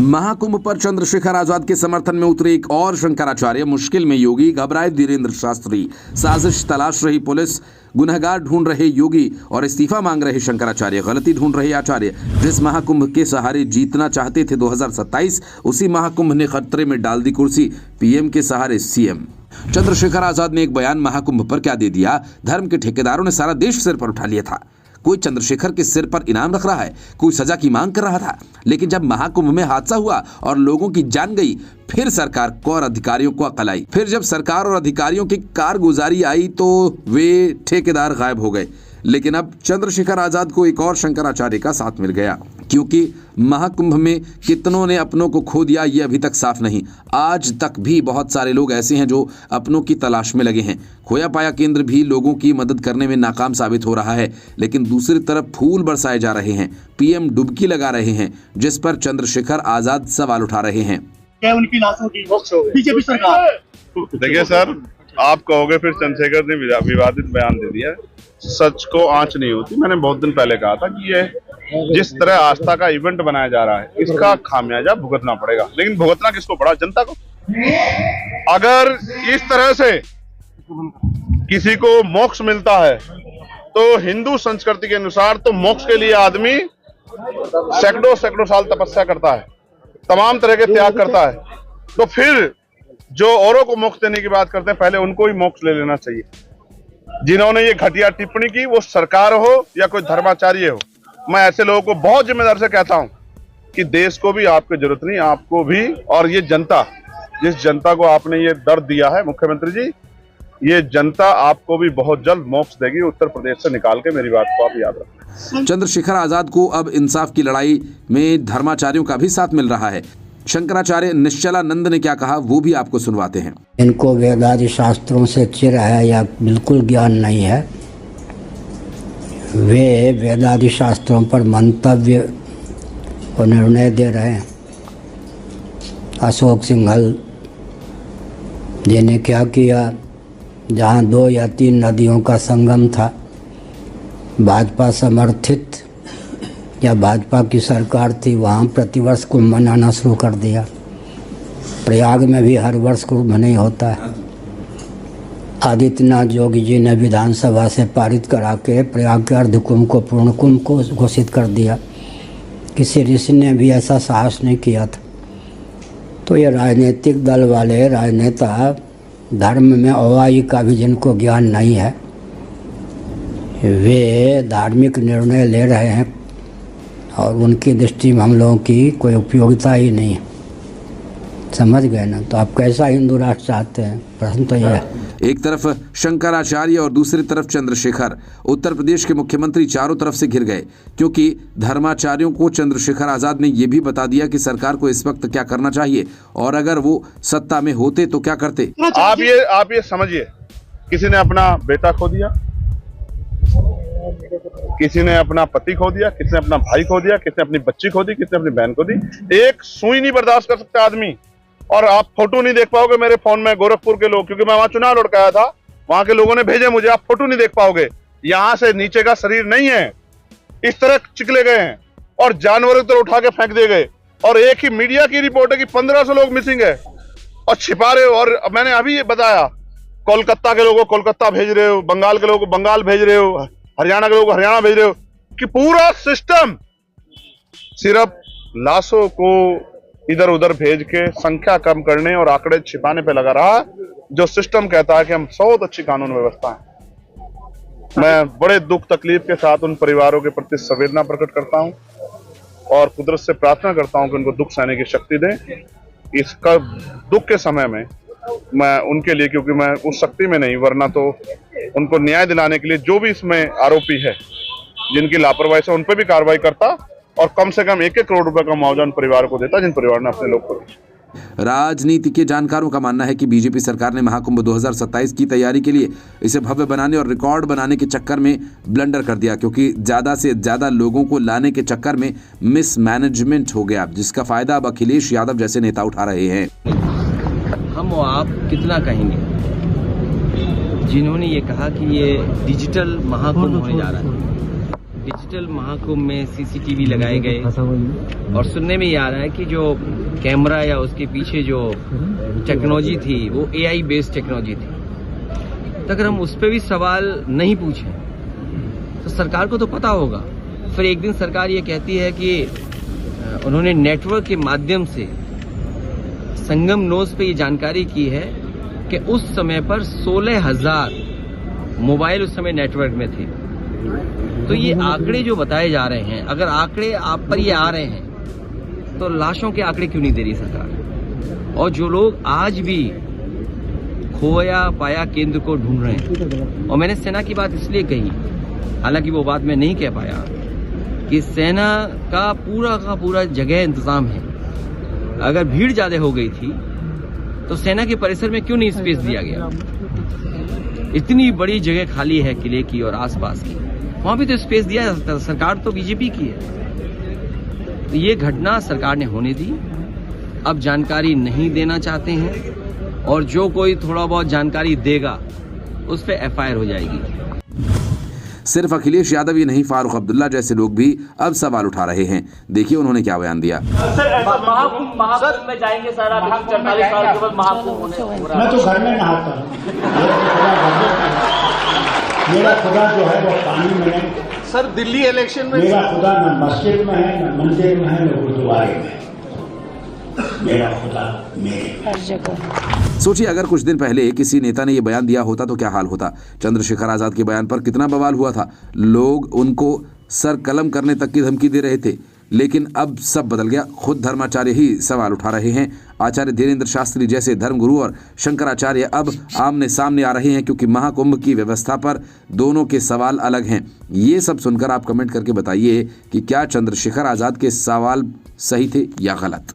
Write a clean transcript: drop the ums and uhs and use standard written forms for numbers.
महाकुंभ पर चंद्रशेखर आजाद के समर्थन में उतरे एक और शंकराचार्य। मुश्किल में योगी, घबराए धीरेन्द्र शास्त्री। साजिश तलाश रही पुलिस, गुनहगार ढूंढ रहे योगी और इस्तीफा मांग रहे शंकराचार्य। गलती ढूंढ रहे आचार्य। जिस महाकुंभ के सहारे जीतना चाहते थे 2027, उसी महाकुंभ ने खतरे में डाल दी कुर्सी। पीएम के सहारे सीएम। चंद्रशेखर आजाद ने एक बयान महाकुंभ पर क्या दे दिया। धर्म के ठेकेदारों ने सारा देश सिर पर उठा लिया था। कोई चंद्रशेखर के सिर पर इनाम रख रहा है, कोई सजा की मांग कर रहा था। लेकिन जब महाकुंभ में हादसा हुआ और लोगों की जान गई, फिर सरकार को और अधिकारियों को अकल आई। फिर जब सरकार और अधिकारियों की कारगुजारी आई तो वे ठेकेदार गायब हो गए। लेकिन अब चंद्रशेखर आजाद को एक और शंकराचार्य का साथ मिल गया, क्योंकि महाकुंभ में कितनों ने अपनों को खो दिया ये अभी तक साफ नहीं। आज तक भी बहुत सारे लोग ऐसे हैं जो अपनों की तलाश में लगे हैं। खोया पाया केंद्र भी लोगों की मदद करने में नाकाम साबित हो रहा है। लेकिन दूसरी तरफ फूल बरसाए जा रहे हैं, पीएम डुबकी लगा रहे हैं, जिस पर चंद्रशेखर आजाद सवाल उठा रहे हैं। क्या उनकी लाशों की बीजेपी सरकार? देखिए सर, आप कहोगे फिर चंद्रशेखर ने विवादित बयान दे दिया। सच को आंच नहीं होती। मैंने बहुत दिन पहले कहा था कि ये जिस तरह आस्था का इवेंट बनाया जा रहा है, इसका खामियाजा भुगतना पड़ेगा। लेकिन भुगतना किसको पड़ा? जनता को। अगर इस तरह से किसी को मोक्ष मिलता है तो हिंदू संस्कृति के अनुसार तो मोक्ष के लिए आदमी सैकड़ों साल तपस्या करता है, तमाम तरह के त्याग करता है। तो फिर जो औरों को मोक्ष देने की बात करते हैं, पहले उनको ही मोक्ष ले लेना चाहिए। जिन्होंने ये घटिया टिप्पणी की, वो सरकार हो या कोई धर्माचार्य हो, मैं ऐसे लोगों को बहुत जिम्मेदार से कहता हूं कि देश को भी आपकी जरूरत नहीं, आपको भी। और ये जनता, जिस जनता को आपने ये दर्द दिया है मुख्यमंत्री जी, ये जनता आपको भी बहुत जल्द मोक्ष देगी उत्तर प्रदेश से निकाल के। मेरी बात को आप याद रखें। चंद्रशेखर आजाद को अब इंसाफ की लड़ाई में धर्माचार्यों का भी साथ मिल रहा है। शंकराचार्य निश्चलानंद ने क्या कहा, वो भी आपको सुनवाते हैं। इनको वेदादि शास्त्रों से चिर है या बिल्कुल ज्ञान नहीं है। वे वेदादि शास्त्रों पर मंतव्य और निर्णय दे रहे हैं। अशोक सिंघल जी ने क्या किया, जहाँ 2 या 3 नदियों का संगम था, भाजपा समर्थित या भाजपा की सरकार थी, वहाँ प्रतिवर्ष कुंभ मनाना शुरू कर दिया। प्रयाग में भी हर वर्ष कुंभ नहीं होता है। आदित्यनाथ योगी जी ने विधानसभा से पारित करा के प्रयाग के अर्धकुंभ को पूर्ण कुंभ को घोषित कर दिया। किसी ऋषि ने भी ऐसा साहस नहीं किया था। तो ये राजनीतिक दल वाले राजनेता, धर्म में अवाई का भी जिनको ज्ञान नहीं है, वे धार्मिक निर्णय ले रहे हैं और उनकी दृष्टि में हम लोगों की कोई उपयोगिता ही नहीं है। समझ गए ना? तो आप कैसा हिंदू राष्ट्र चाहते हैं? प्रश्न तो यह है। एक तरफ शंकराचार्य और दूसरी तरफ चंद्रशेखर। उत्तर प्रदेश के मुख्यमंत्री चारों तरफ से घिर गए, क्योंकि धर्माचार्यों को चंद्रशेखर आजाद ने यह भी बता दिया कि सरकार को इस वक्त क्या करना चाहिए और अगर वो सत्ता में होते तो क्या करते। आप ये समझिए, किसी ने अपना बेटा खो दिया, किसी ने अपना पति खो दिया, किसी ने अपना भाई खो दिया, किसी ने अपनी बच्ची खो दी, किसी ने अपनी बहन खो दी। एक सुई नहीं बर्दाश्त कर सकता आदमी। और आप फोटो नहीं देख पाओगे मेरे फोन में, गोरखपुर के लोग, क्योंकि मैं वहां चुनाव लड़ के आया था, वहां के लोगों ने भेजे मुझे, आप फोटो नहीं देख पाओगे। यहां से नीचे का शरीर नहीं है, इस तरह चिकले गए हैं और जानवरों की तरह उठा के फेंक दिए गए। और एक ही मीडिया की रिपोर्ट है कि 1500 लोग मिसिंग है और छिपा रहे हो। और मैंने अभी ये बताया, कोलकाता के लोगों को कोलकाता भेज रहे हो, बंगाल के लोगों को बंगाल भेज रहे हो, हरियाणा के लोगों को हरियाणा भेज रहे हो, कि पूरा सिस्टम सिर्फ लाशों को इधर उधर भेज के संख्या कम करने और आंकड़े छिपाने पे लगा रहा, जो सिस्टम कहता है कि हम बहुत अच्छी कानून व्यवस्था है। मैं बड़े दुख तकलीफ के साथ उन परिवारों के प्रति संवेदना प्रकट करता हूं और कुदरत से प्रार्थना करता हूं कि उनको दुख सहने की शक्ति दें। इसका दुख के समय में मैं उनके लिए, क्योंकि मैं उस शक्ति में नहीं, वरना तो उनको न्याय दिलाने के लिए जो भी इसमें आरोपी है, जिनकी लापरवाही से, उन पर भी कार्रवाई करता और कम से कम 1-1 करोड़ रुपए का मुआवजा उन परिवारों को देता जिन परिवार ने अपने लोग को दिया। राजनीति के जानकारों का मानना है कि बीजेपी सरकार ने महाकुंभ 2027 की तैयारी के लिए इसे भव्य बनाने और रिकॉर्ड बनाने के चक्कर में ब्लंडर कर दिया, क्योंकि ज्यादा से ज्यादा लोगों को लाने के चक्कर में मिसमैनेजमेंट हो गया, जिसका फायदा अब अखिलेश यादव जैसे नेता उठा रहे हैं। हम और आप कितना कहेंगे जिन्होंने ये कहा कि ये डिजिटल महाकुंभ होने जा रहा है। डिजिटल महाकुंभ में सीसीटीवी लगाए गए और सुनने में ये आ रहा है कि जो कैमरा या उसके पीछे जो टेक्नोलॉजी थी वो एआई बेस्ड टेक्नोलॉजी थी। तो अगर हम उस पर भी सवाल नहीं पूछें तो सरकार को तो पता होगा। फिर एक दिन सरकार ये कहती है कि उन्होंने नेटवर्क के माध्यम से संगम नोज पे ये जानकारी की है कि उस समय पर 16,000 मोबाइल उस समय नेटवर्क में थे। तो ये आंकड़े जो बताए जा रहे हैं, अगर आंकड़े आप पर ये आ रहे हैं तो लाशों के आंकड़े क्यों नहीं दे रही सरकार? और जो लोग आज भी खोया पाया केंद्र को ढूंढ रहे हैं, और मैंने सेना की बात इसलिए कही, हालांकि वो बात मैं नहीं कह पाया, कि सेना का पूरा जगह इंतजाम है। अगर भीड़ ज्यादा हो गई थी तो सेना के परिसर में क्यों नहीं स्पेस दिया गया? इतनी बड़ी जगह खाली है किले की और आसपास की, वहां भी तो स्पेस दिया जा सकता। सरकार तो बीजेपी की है। तो ये घटना सरकार ने होने दी। अब जानकारी नहीं देना चाहते हैं और जो कोई थोड़ा बहुत जानकारी देगा उस पर एफआईआर हो जाएगी। सिर्फ अखिलेश यादव ही नहीं, फारूक अब्दुल्ला जैसे लोग भी अब सवाल उठा रहे हैं। देखिए उन्होंने क्या बयान दिया। महाकुंभ में जाएंगे सर, आप 44 साल के बाद महाकुंभ होने। मैं तो घर में नहाता हूँ। मेरा खुदा जो है वो पानी में है। सर दिल्ली इलेक्शन में मेरा खुदा न मस्जिद में है, न मंदिर में है, न गुरुद्वारे में। मेरा खुदा मेरे हर जगह। सोचिए अगर कुछ दिन पहले किसी नेता ने यह बयान दिया होता तो क्या हाल होता। चंद्रशेखर आजाद के बयान पर कितना बवाल हुआ था। लोग उनको सर कलम करने तक की धमकी दे रहे थे। लेकिन अब सब बदल गया। खुद धर्माचार्य ही सवाल उठा रहे हैं। आचार्य धीरेन्द्र शास्त्री जैसे धर्मगुरु और शंकराचार्य अब आमने सामने आ रहे हैं, क्योंकि महाकुंभ की व्यवस्था पर दोनों के सवाल अलग हैं। ये सब सुनकर आप कमेंट करके बताइए कि क्या चंद्रशेखर आजाद के सवाल सही थे या गलत।